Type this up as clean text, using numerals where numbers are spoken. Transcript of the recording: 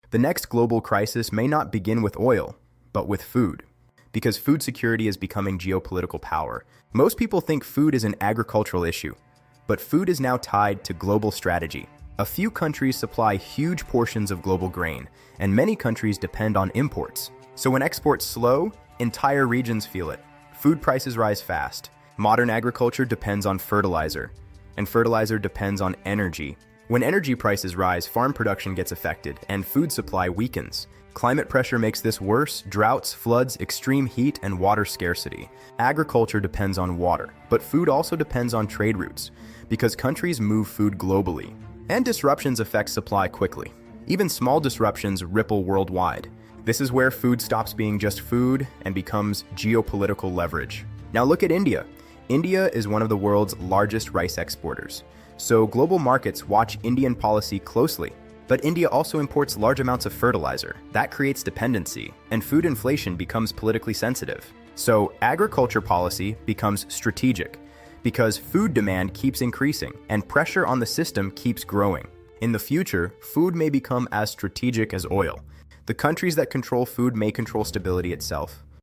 The next global crisis may not begin with oil, but with food, because food security is becoming geopolitical power. Most people think food is an agricultural issue, but food is now tied to global strategy. A few countries supply huge portions of global grain, and many countries depend on imports. So when exports slow, entire regions feel it. Food prices rise fast. Modern agriculture depends on fertilizer, and fertilizer depends on energy. When energy prices rise, farm production gets affected, and food supply weakens. Climate pressure makes this worse: droughts, floods, extreme heat, and water scarcity. Agriculture depends on water, but food also depends on trade routes, because countries move food globally. And disruptions affect supply quickly. Even small disruptions ripple worldwide. This is where food stops being just food and becomes geopolitical leverage. Now look at India. India is one of the world's largest rice exporters. So global markets watch Indian policy closely. But India also imports large amounts of fertilizer. That creates dependency, and food inflation becomes politically sensitive. So agriculture policy becomes strategic, because food demand keeps increasing and pressure on the system keeps growing. In the future, food may become as strategic as oil. The countries that control food may control stability itself.